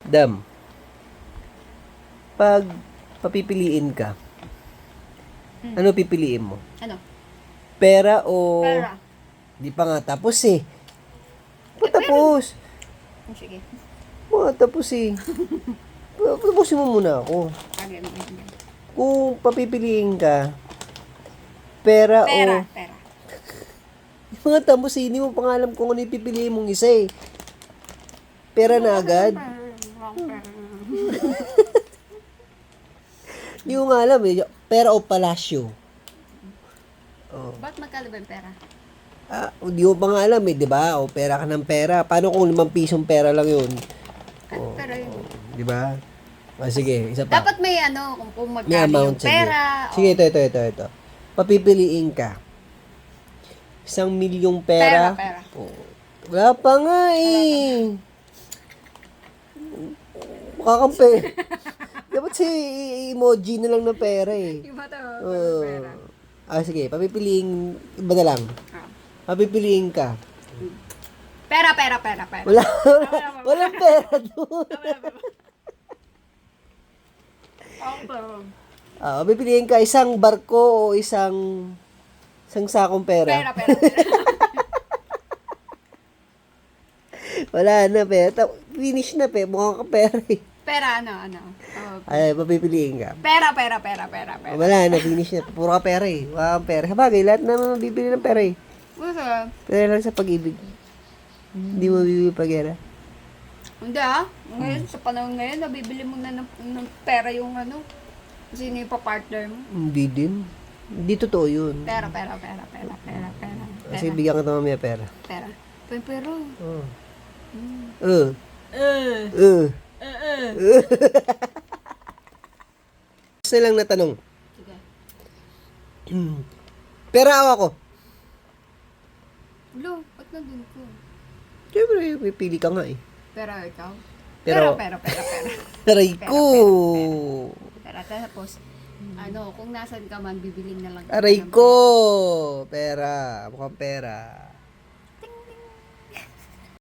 Dam, pag papipiliin ka, ano pipiliin mo? Ano? Pera o... Pera. Di pa nga tapos eh. Patapos. Sige. Tapos eh. Tapusin mo muna ako. Okay. Kung papipiliin ka, pera Pera. o... Di pa nga tapos eh. Hindi mo pa nga alam kung ano yung pipiliin mong isa eh. Pera na agad. Hindi mo nga alam eh. Pera o palasyo. Ba't magkano ba yung pera? Hindi mo pa nga alam eh, di ba? O pera ka ng pera. Paano kung 5 pisong pera lang yun? Pero yun. Di ba? Sige, isa pa. Dapat may ano, kung May magkano amount, yung pera. Sige, ito. Papipiliin ka. 1,000,000 pera. Pera. Wala pa nga eh. Makakampi. Dapat si emoji na lang ng pera eh. Iba to, pera. Sige, papipiliin, iba na lang. Papipiliin ka. Pera. Walang pera doon. Papipiliin ka isang barko o isang sakong pera. Pera. Wala na pera. Finish na mukhang ka pera eh. Pera, ano? Ay, papipiliin ka. Pera. Wala na, finish na. Puro ka pera eh. Wala kang pera. Sabagay, lahat naman mabibili ng pera eh. Gusto? Pera lang sa pag-ibig. Hindi mo bibili pag-era. Hindi Ngayon, sa panahon ngayon, nabibili mo na ng pera yung ano. Sino yung pa-partner mo? Hindi din. Hindi totoo yun. Pera. Kasi bigyan ka mamaya pera. Pera. Pero. Isa lang na tanong. Sige. Pera o ako? Lo, ba't nandun ko? Siyempre, pipili ka nga eh. Pera ikaw? Pero- Pera. Aray ko! Pera. Tapos, kung nasan ka man, bibiling na lang. Aray ko! Pera. Mukhang pera.